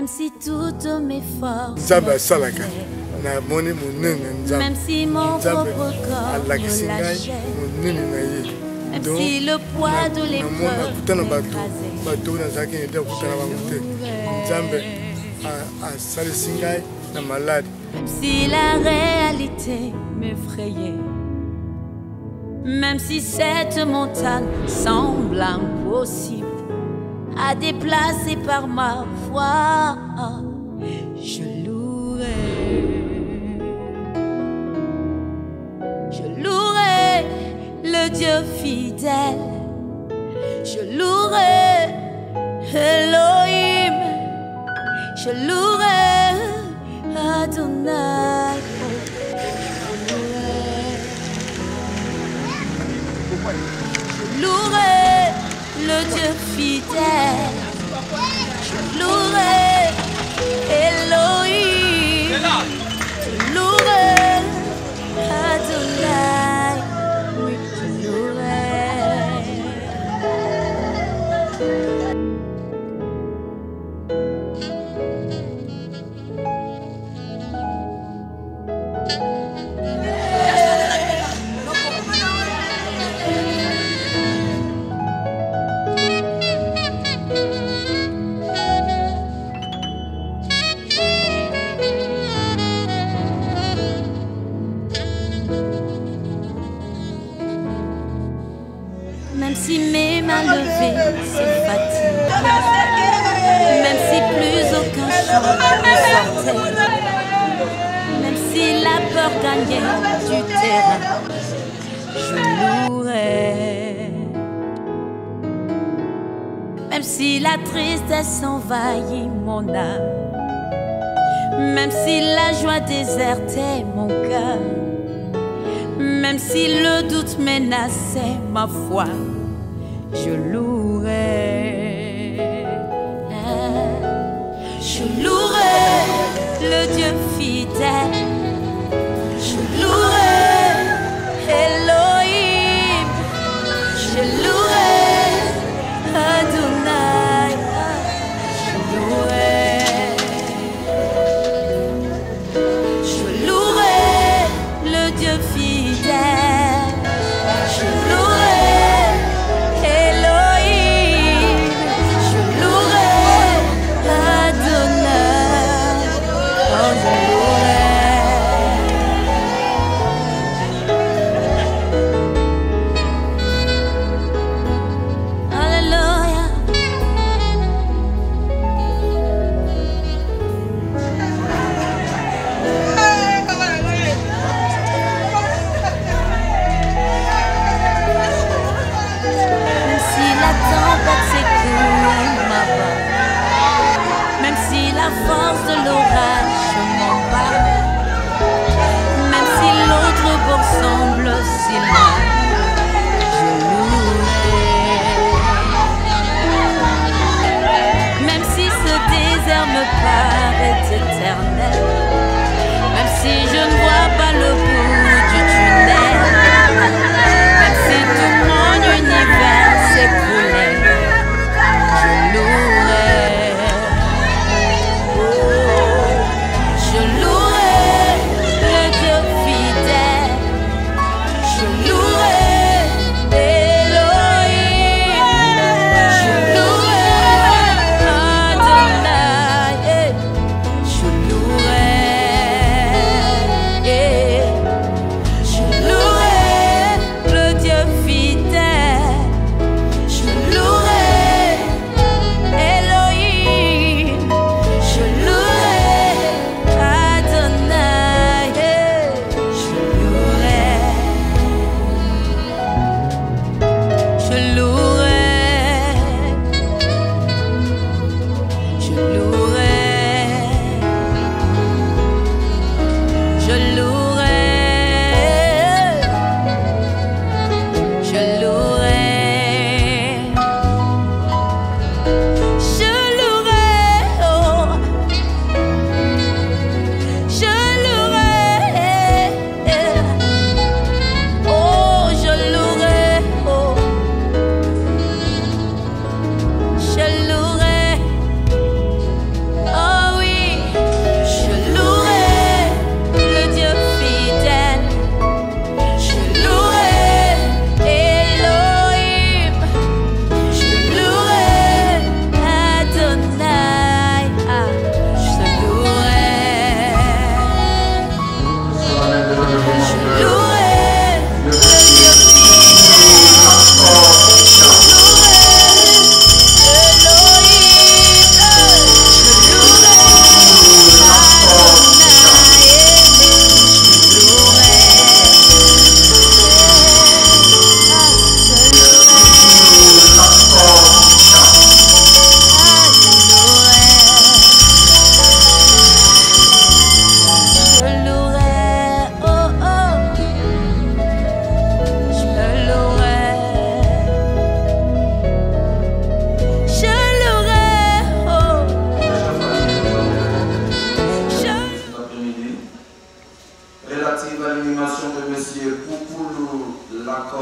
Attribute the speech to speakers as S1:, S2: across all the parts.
S1: Même si toutes mes forces
S2: même
S1: si mon propre corps me lâchait, même si le poids de l'épreuve m'écrasait, même si la réalité m'effrayait, même si cette montagne semble impossible à déplacer par ma foi, je louerai le Dieu fidèle, je louerai Elohim, je louerai Adonai, je louerai le Dieu fidèle, je louerai Elohim, je louerai Adonai, oui, je louerai. Même si mes mains levées se fatiguent, même si plus aucun chant ne sortait, même si la peur gagnait du terrain, je louerai. Même si la tristesse envahit mon âme, même si la joie désertait mon cœur, même si le doute menaçait ma foi, je louerai. Je louerai le Dieu fidèle, je louerai Elohim, je louerai Adonai, je louerai. Je louerai le Dieu fidèle, je louerai Elohim, je louerai Adonai, oh je louerai.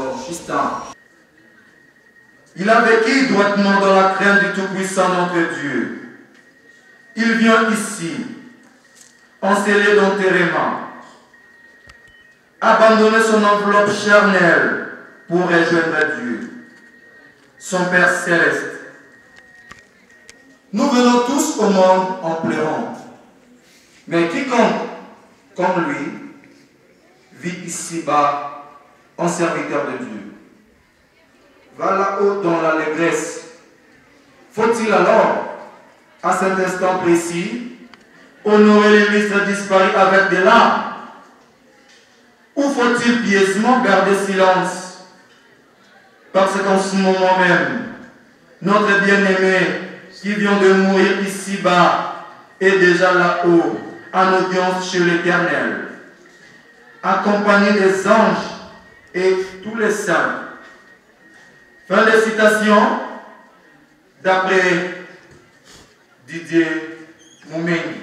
S2: encore Justin. Il a vécu droitement dans la crainte du Tout-Puissant notre Dieu. Il vient ici, encelé d'enterrement, abandonner son enveloppe charnelle pour rejoindre Dieu, son Père céleste. Nous venons tous au monde en pleurant, mais quiconque, comme lui, vit ici-bas en serviteur de Dieu, va là-haut dans l'allégresse. Faut-il alors, à cet instant précis, honorer les ministres disparus avec des larmes? Ou faut-il pieusement garder silence? Parce qu'en ce moment même, notre bien-aimé qui vient de mourir ici-bas est déjà là-haut, en audience chez l'Éternel, accompagné des anges et tous les saints. Fin de citation d'après Didier Moumengi.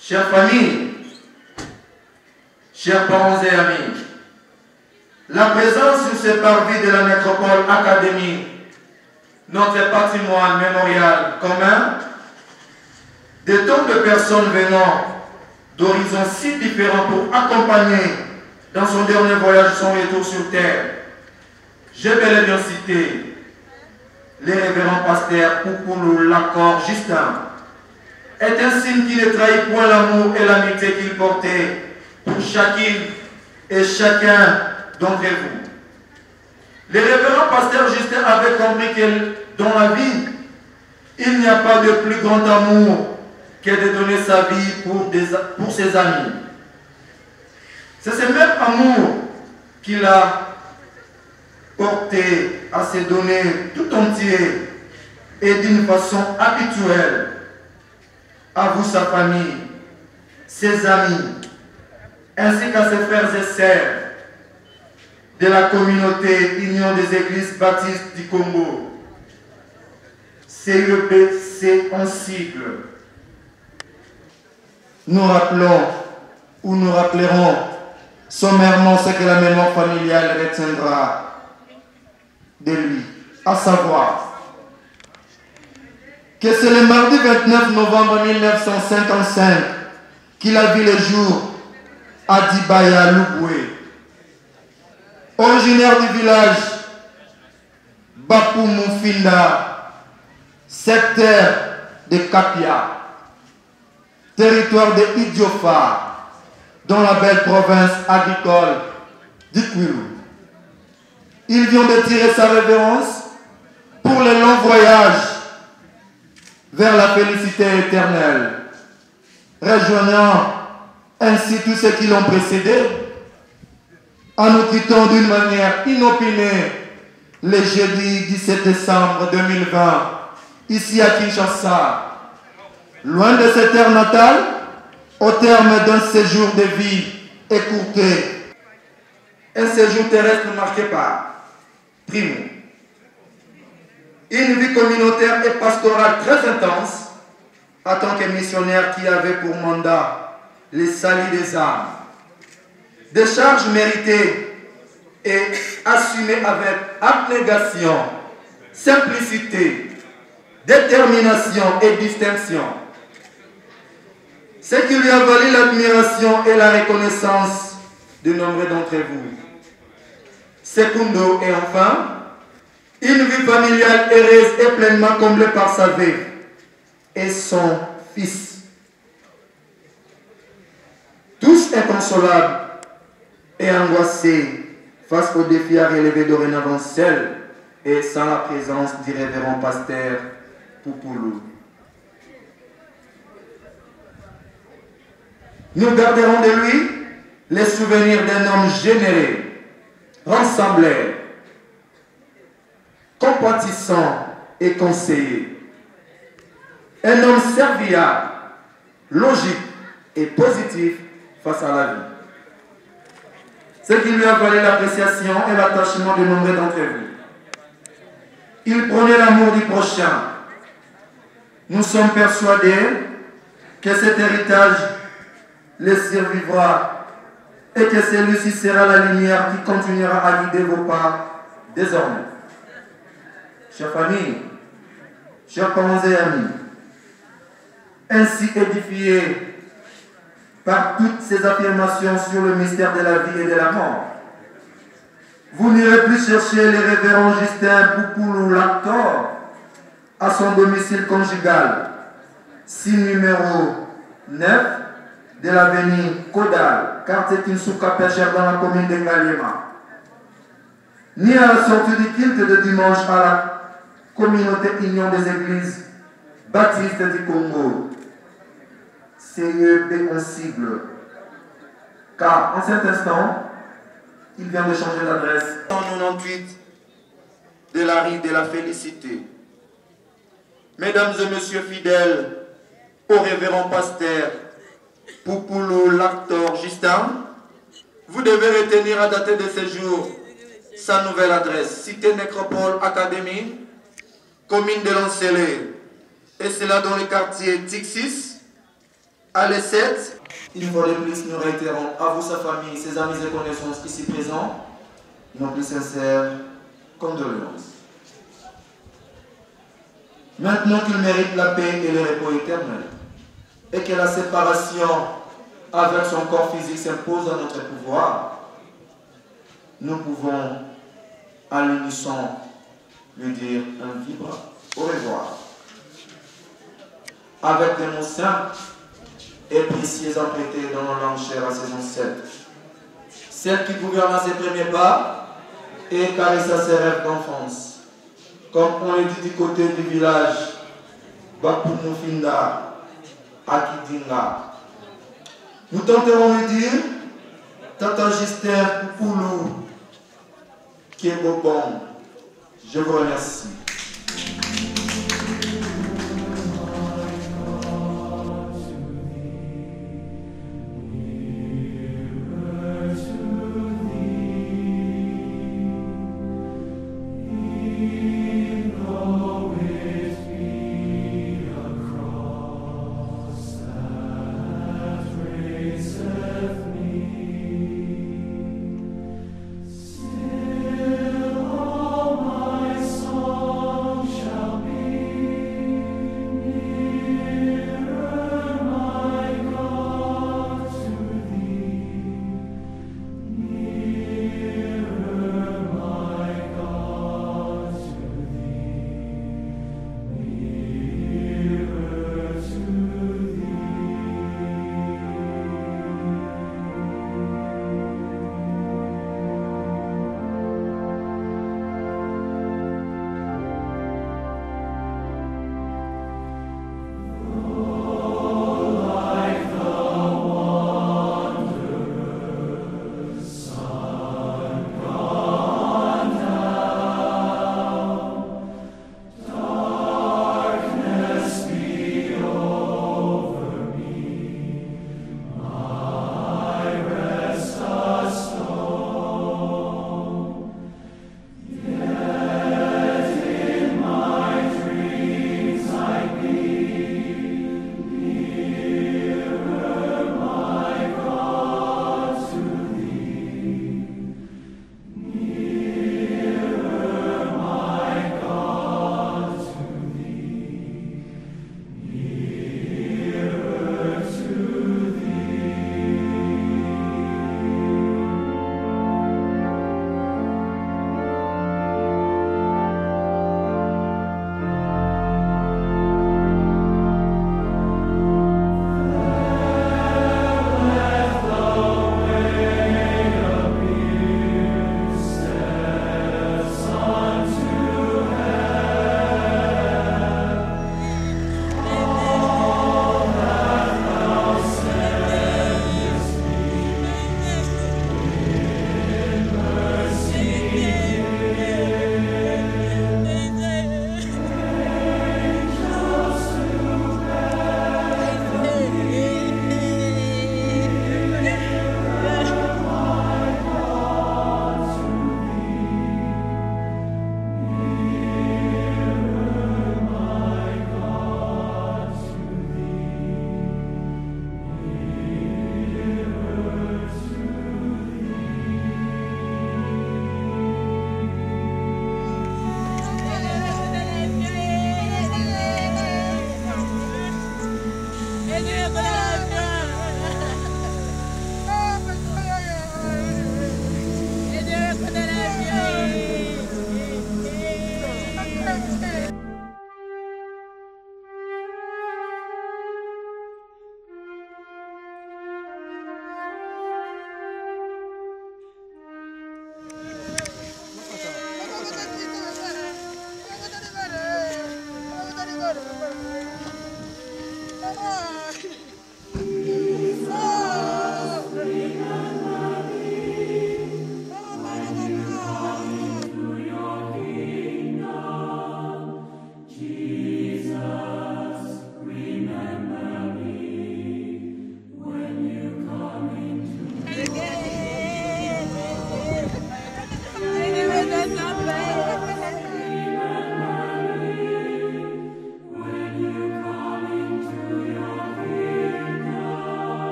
S2: Chère famille, chers parents et amis, la présence sur ces parvis de la Nécropole Académie, notre patrimoine mémorial commun, de tant de personnes venant d'horizons si différents pour accompagner dans son dernier voyage son retour sur terre. J'ai bel et bien cité les révérends pasteurs Poupoulou, Lacor, Justin, est un signe qui ne trahit point l'amour et l'amitié qu'il portait pour chacune et chacun d'entre vous. Les révérends pasteurs Justin avaient compris que dans la vie, il n'y a pas de plus grand amour que de donner sa vie pour ses amis. C'est ce même amour qu'il a porté à se donner tout entier et d'une façon habituelle à vous, sa famille, ses amis, ainsi qu'à ses frères et sœurs de la communauté Union des Églises Baptistes du Congo, CEBC en sigle. Nous rappelons ou nous rappellerons sommairement ce que la mémoire familiale retiendra de lui, à savoir que c'est le mardi 29 novembre 1955 qu'il a vu le jour à Dibaya Louboué. Originaire du village Bapou Moufinda, secteur de Kapia, territoire de Idiofa, dans la belle province agricole d'Ikwilu. Il vient de tirer sa révérence pour le long voyage vers la félicité éternelle, rejoignant ainsi tous ceux qui l'ont précédé, en nous quittant d'une manière inopinée le jeudi 17 décembre 2020, ici à Kinshasa, loin de cette terre natale, au terme d'un séjour de vie écourté, un séjour terrestre marqué par, primo, une vie communautaire et pastorale très intense, en tant que missionnaire qui avait pour mandat le salut des âmes. Des charges méritées et assumées avec abnégation, simplicité, détermination et distinction. Ce qui lui a valu l'admiration et la reconnaissance de nombreux d'entre vous. Secundo et enfin, une vie familiale heureuse et pleinement comblée par sa vie et son fils. Tous inconsolables et angoissés face aux défis à relever dorénavant seuls et sans la présence du révérend pasteur Poupoulou. Nous garderons de lui les souvenirs d'un homme généreux, rassembleur, compatissant et conseiller. Un homme serviable, logique et positif face à la vie. Ce qui lui a valu l'appréciation et l'attachement de nombreux d'entre vous. Il prenait l'amour du prochain. Nous sommes persuadés que cet héritage les survivra et que celui-ci sera la lumière qui continuera à guider vos pas désormais. Chers familles, chers parents et amis, ainsi édifiés par toutes ces affirmations sur le mystère de la vie et de la mort, vous n'irez plus chercher les révérends Justin Poupoulou Lactor à son domicile conjugal, 6 numéro 9 de l'avenue Kodal, quartier Kinsouka Pêcheur dans la commune de Ngaliema, ni à la sortie du culte de dimanche à la communauté Union des Églises Baptistes du Congo, CEB en sigle, car en cet instant, il vient de changer d'adresse. 198 de la rue de la Félicité. Mesdames et messieurs fidèles, au révérend pasteur Poupoulou Lactor Justin, vous devez retenir à dater de ce jour sa nouvelle adresse, Cité Nécropole Académie, commune de Lancelé, et cela dans le quartier Tixis, à l'E7. Une fois de plus, nous réitérons à vous, sa famille, ses amis et connaissances ici présents, nos plus sincères condoléances. Maintenant qu'il mérite la paix et le repos éternel, et que la séparation avec son corps physique s'impose à notre pouvoir, nous pouvons à l'unisson lui dire un vibrant au revoir. Avec des mots simples et précieux empruntés dans nos langues chères à ses ancêtres, celle qui gouverne ses premiers pas et caressa ses rêves d'enfance. Comme on le dit du côté du village Bapumufinda, Akidinga. Nous tenterons de dire Tata Justin Poupoulou Kébobon. Je vous remercie.
S3: Still all my soul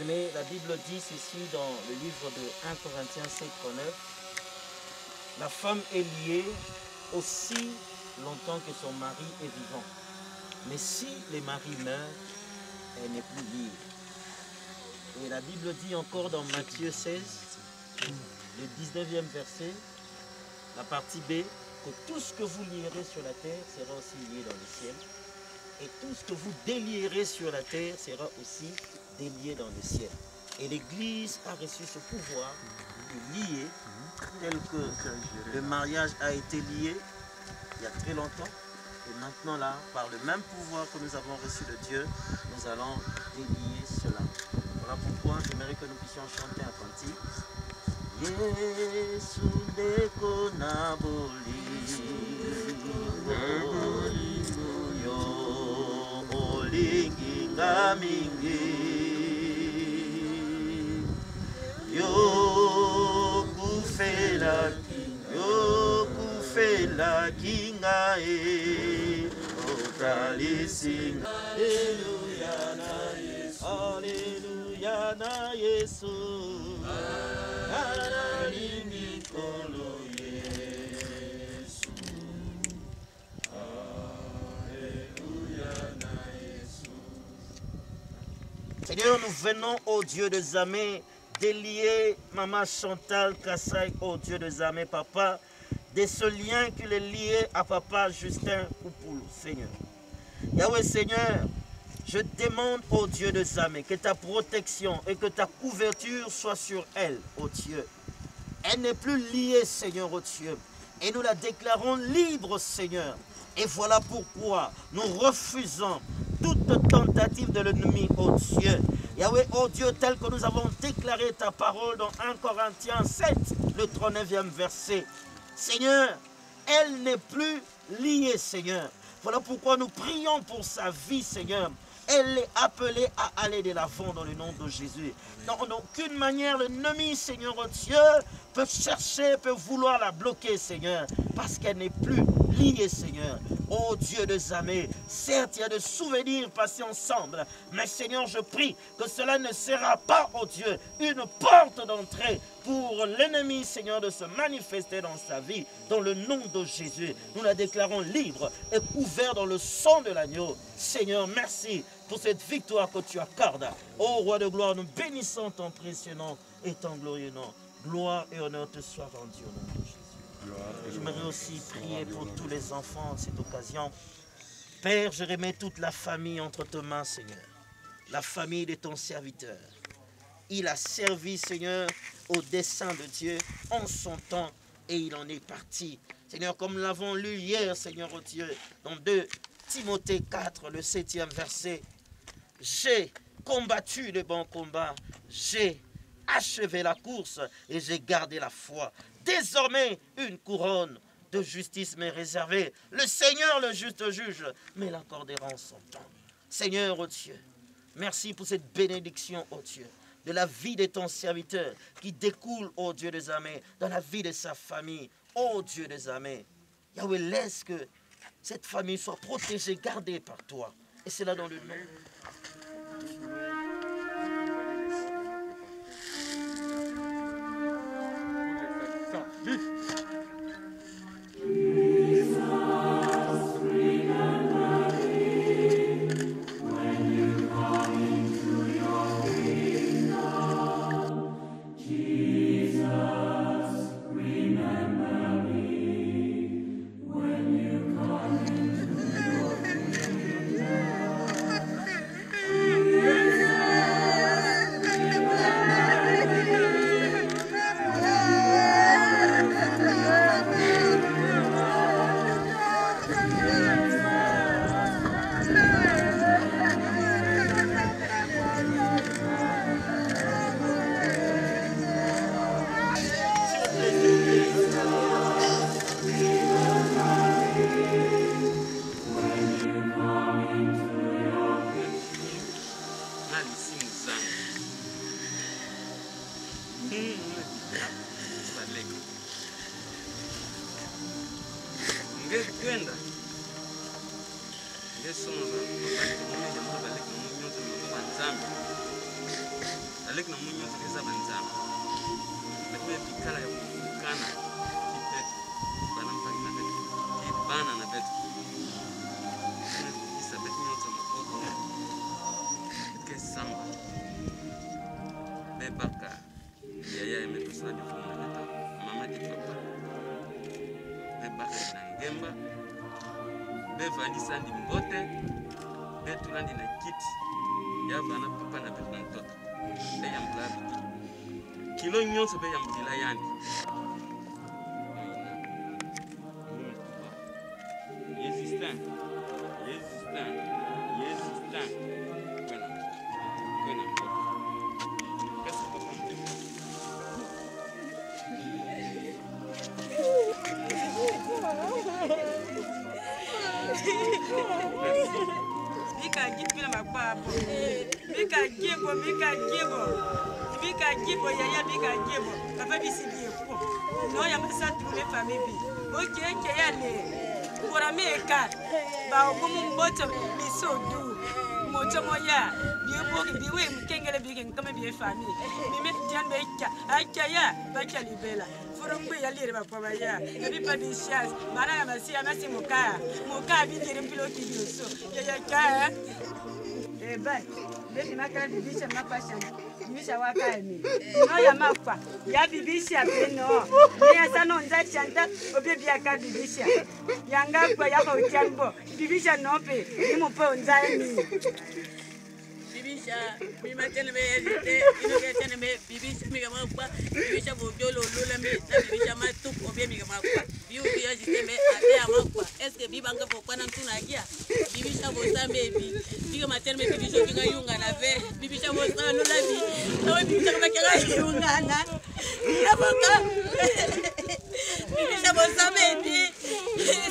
S3: Mais la Bible dit ceci dans le livre de 1 Corinthiens 7:9. La femme est liée aussi longtemps que son mari est vivant. Mais si le mari meurt, elle n'est plus liée. Et la Bible dit encore dans Matthieu 16, le 19e verset, la partie B, que tout ce que vous lierez sur la terre sera aussi lié dans le ciel. Et tout ce que vous délierez sur la terre sera aussi délié dans le ciel. Et l'Église a reçu ce pouvoir de lier, tel que le mariage a été lié il y a très longtemps. Et maintenant là, par le même pouvoir que nous avons reçu de Dieu, nous allons délier cela. Voilà pourquoi j'aimerais que nous puissions chanter un cantique. Yesu ndeko na yo olingi ngamingi yo kufela kinga okalisinga. Alleluia na Yesu, Alleluia na Yesu. Seigneur, nous venons au Dieu des armées délier Maman Chantal Kassaï au Dieu des armées, Papa, de ce lien qu'il est lié à Papa Justin Poupoulou, Seigneur. Yahweh, Seigneur, je demande au Dieu des armées que ta protection et que ta couverture soit sur elle, ô Dieu. Elle n'est plus liée, Seigneur, ô Dieu. Et nous la déclarons libre, Seigneur. Et voilà pourquoi nous refusons toute tentative de l'ennemi, ô Dieu. Yahweh, ô Dieu, tel que nous avons déclaré ta parole dans 1 Corinthiens 7, le 39e verset. Seigneur, elle n'est plus liée, Seigneur. Voilà pourquoi nous prions pour sa vie, Seigneur. Elle est appelée à aller de l'avant dans le nom de Jésus. Dans aucune manière, l'ennemi, Seigneur, oh Dieu, peut chercher, peut vouloir la bloquer, Seigneur, parce qu'elle n'est plus liée, Seigneur. Oh Dieu des armées, certes, il y a des souvenirs passés ensemble, mais Seigneur, je prie que cela ne sera pas, oh Dieu, une porte d'entrée pour l'ennemi, Seigneur, de se manifester dans sa vie, dans le nom de Jésus. Nous la déclarons libre et couverte dans le sang de l'agneau. Seigneur, merci pour cette victoire que tu accordes. Ô Roi de gloire, nous bénissons ton précieux nom et ton glorieux nom. Gloire et honneur te soient rendus au nom de Jésus. J'aimerais aussi prier pour tous les enfants en cette occasion. Père, je remets toute la famille entre tes mains, Seigneur. La famille de ton serviteur. Il a servi, Seigneur, au dessein de Dieu en son temps et il en est parti. Seigneur, comme nous l'avons lu hier, Seigneur, oh Dieu, dans 2 Timothée 4, le 7e verset. J'ai combattu le bon combat, j'ai achevé la course et j'ai gardé la foi. Désormais, une couronne de justice m'est réservée. Le Seigneur, le juste juge, me l'accordera en son temps. Seigneur, oh Dieu, merci pour cette bénédiction, oh Dieu, de la vie de ton serviteur qui découle, oh Dieu des armées, dans la vie de sa famille, oh Dieu des armées. Yahweh, laisse que cette famille soit protégée, gardée par toi. Et c'est là dans le nom.
S4: Jesus. Sandi mbote betulandi na kiti ya vana papa na betu mtoto be ya mlabi kilo nyonso be ya mbila yani resistant kwena kasa papa mtema
S5: Mika gipila mapapo. Mika gibo yaya mika gibo. Papa bisi bieko. No ya masa trouver famille bi. Oke ya le. Kora meka. Ba ogumu mboto biso du. Moto moya. Biebo biwe mkengele biken kama biye famille. Mime dian beka. Akaya baka libela. Furumbu ya lire bakwa ya. Ebi pa di chance. Bana ya masi ya masi muka. Muka bi dire pilote bioso. Ya ka. Bai. Beti makara bibisha mapasha. Bibisha wakani. No ya makwa. Ya bibisha peno. Ya sano nza chanta obebi aka bibisha. Yanga kwa ya ko tiambo. Bibisha nope. Ni mopo nza ni.
S6: Bibisha, mi matene me yete, ino ke tene me bibisha mi kama kwa, bibisha bojolo lola me, na bibisha matu obie mi kama kwa. Biu biya jite me ate amakwa. Eske bibanga pokwa na mtu na gia. Bibisha bosa me bi kama tene me bibisha kinga yunga na ve. Bibisha bosa lola bi. Na bibisha kama kinga yunga na. Ya boka. Bibisha bosa me bi.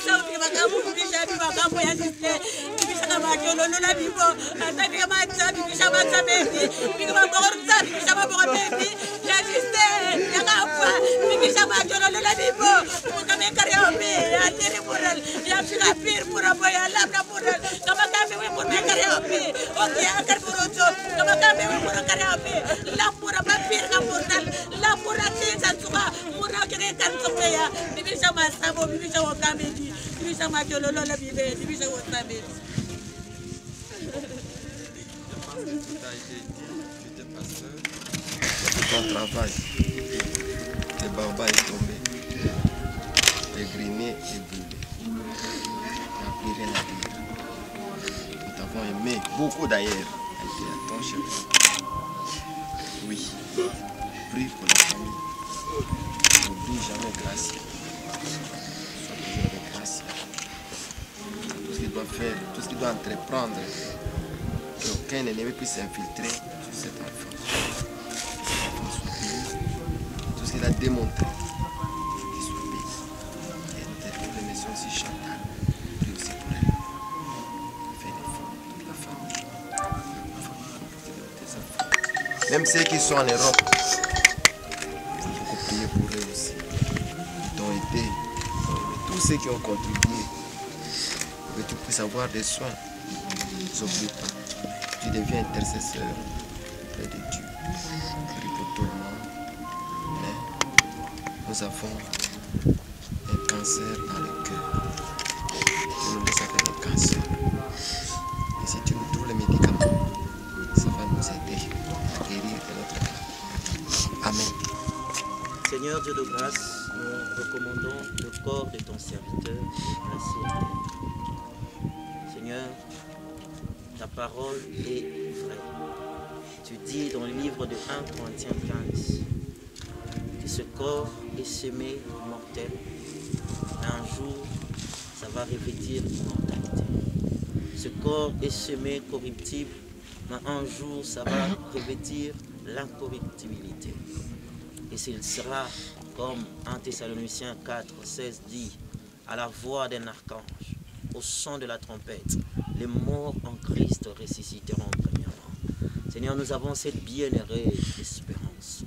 S6: Sa bi kama bibisha bi kama ya jite. Bibisha kama jolo lola bibo. Ata bi kama bibisha mata baby, bibisha bogorza, bibisha bogor baby, ya juste, ya kafa, bibisha majolo lola bibo, mukame karaoke, ya tiri mural, ya pir pura boya labra mural, kama kame we murme karaoke, oke akar burojo, kama kame we murme karaoke, la pura papir ka mural, la pura tinsa suka, mural kene kan sopea, bibisha masabo, bibisha wakame di, bibisha majolo lola bibe, bibisha wakame.
S7: Ton travail, le barba est tombé, le grenier est brûlé, il n'y a plus rien à dire. Nous t'avons aimé beaucoup d'ailleurs, elle était à ton chemin. Oui, prie pour la famille, n'oublie jamais Gracia, sois toujours avec Gracia. Tout ce qu'il doit faire, tout ce qu'il doit entreprendre, qu'aucun ennemi puisse s'infiltrer sur cet enfant. Tout ce qu'il a démontré, qu'il soit béni. Et nous t'aidons les messieurs aussi Chantal, prie aussi pour elle. Fais l'effort, toute la famille. Tes enfants. Même ceux qui sont en Europe, il faut beaucoup prier pour eux aussi. Ils t'ont aidé, tous ceux qui ont contribué, pour que tu puisses avoir des soins. N'oublie pas. Tu deviens intercesseur auprès de Dieu. Prie pour tout le monde. Mais nous avons un cancer dans le cœur. Tu nous laisses avec le cancer. Et si tu nous trouves les médicaments, ça va nous aider à guérir de notre cas. Amen.
S3: Seigneur Dieu de grâce, nous recommandons le corps de ton serviteur placé en terre. Seigneur, ta parole est vraie. Tu dis dans le livre de 1 Corinthiens 15 que ce corps est semé mortel, mais un jour, ça va revêtir l'immortalité. Ce corps est semé corruptible, mais un jour, ça va revêtir l'incorruptibilité. Et s'il sera, comme 1 Thessaloniciens 4, 16 dit, à la voix d'un archange, au son de la trompette, les morts en Christ ressusciteront premièrement. Seigneur, nous avons cette bienheureuse espérance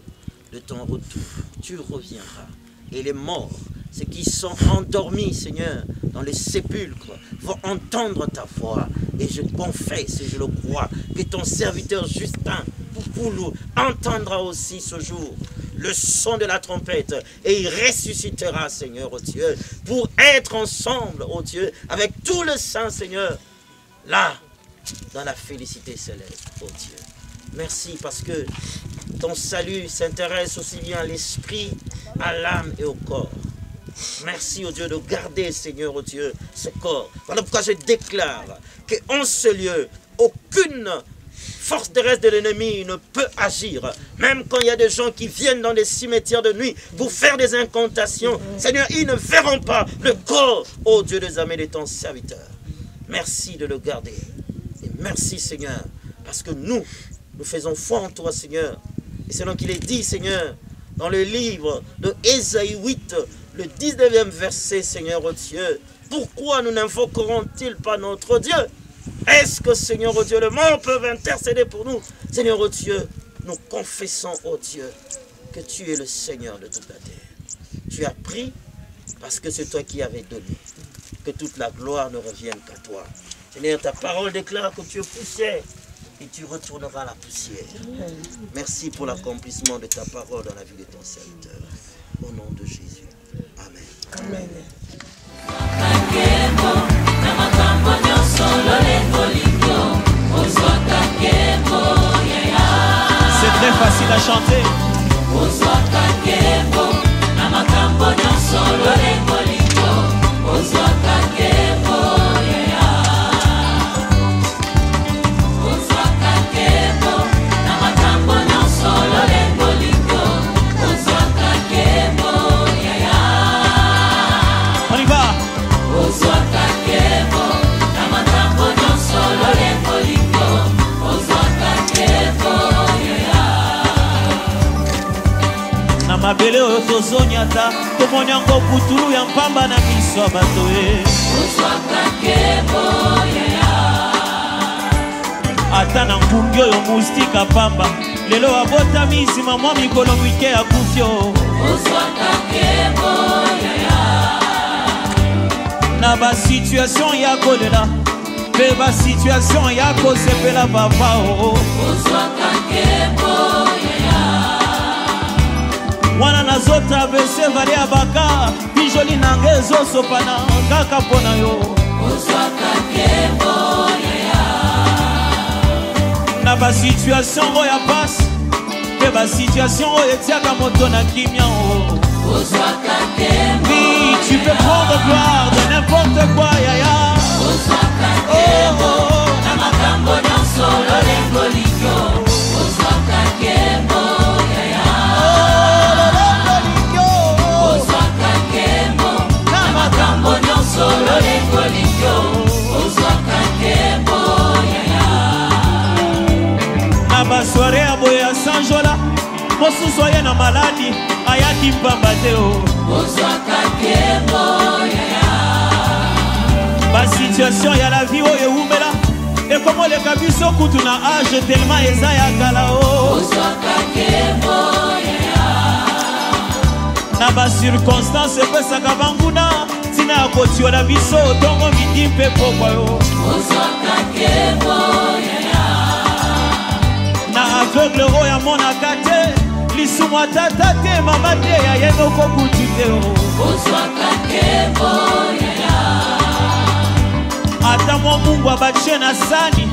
S3: de ton retour. Tu reviendras. Et les morts, ceux qui sont endormis, Seigneur, dans les sépulcres, vont entendre ta voix Et je confesse et je le crois que ton serviteur Justin Poupoulou entendra aussi ce jour le son de la trompette et il ressuscitera, Seigneur, oh Dieu, pour être ensemble, oh Dieu, avec tout le saint, Seigneur, là, dans la félicité céleste, oh Dieu. Merci parce que ton salut s'intéresse aussi bien à l'esprit, à l'âme et au corps. Merci, oh Dieu, de garder, Seigneur, oh Dieu, ce corps. Voilà pourquoi je déclare qu'en ce lieu, aucune force terrestre de l'ennemi ne peut agir. Même quand il y a des gens qui viennent dans les cimetières de nuit pour faire des incantations, Seigneur, ils ne verront pas le corps, oh Dieu des armées, de ton serviteur. Merci de le garder. Et merci, Seigneur, parce que nous faisons foi en toi, Seigneur. Et selon qu'il est dit, Seigneur, dans le livre de Ésaïe 8, le 19e verset, Seigneur, oh Dieu, pourquoi nous n'invoquerons-ils pas notre Dieu? Est-ce que, Seigneur, oh Dieu, le monde peut intercéder pour nous? Seigneur, oh Dieu, nous confessons, oh Dieu, que tu es le Seigneur de toute la terre. Tu as pris parce que c'est toi qui avais donné. Que toute la gloire ne revienne qu'à toi. Seigneur, ta parole déclare que tu es poussière et tu retourneras à la poussière. Merci pour l'accomplissement de ta parole dans la vie de ton serviteur. Au nom de Jésus. Amen.
S6: Amen.
S8: C'est très facile à chanter. On y va. Na mabele oyo tozonyata tomoni yango putulu ya mpamba na miso ya bato e ata na ngungi oyo mustika pamba lelo abotami nsima mwa mikolo mike ya kufio na basituation ya kolela mpe basituation ya kosepela papa o wana nazotravese vale ya baka bijoli nange ezosopana kaka mpo na yo na basituation oyo ya pasi mpe basituation oyo etiaka moto na kimia o oui, tu peux prendre gloire de n'importe quoi, yaya. Oh, oh, na makambo nyonso lolengolingo ozwaka kembo, yaya. Oh, lolengolingo ozwaka kembo, na makambo nyonso lolengolingo ozwaka kembo, yaya. Na basoire ya boye ya sanjola mosusu aye na maladi ayaki mpamba te o ozwaka kembo, yaya. Basituation ya la vie oyo ewumela ekomoleka biso kutu na age telema eza ya kala o ozwaka kembo, yaya. Na bacirconstance epesaka banguna ntina ya kotiola biso ntongo midi mpe pokwa yo ozwaka kembo, yaya. Na aveugle oyo amonaka te lisumu atata te mama te yaye nokokutu te o ozwaka kembo, yaya. Ata mwa mungu abatie na sani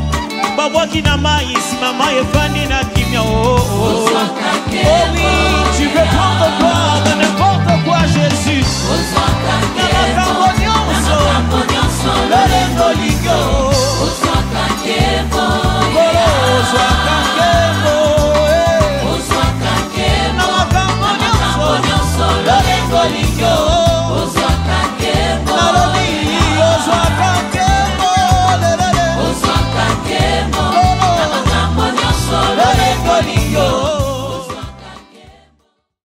S8: babwaki na mai nsima mai efandi na kimia o ozwaka kembo, oh oui, tu peux prendre gloire de n'importe quoi,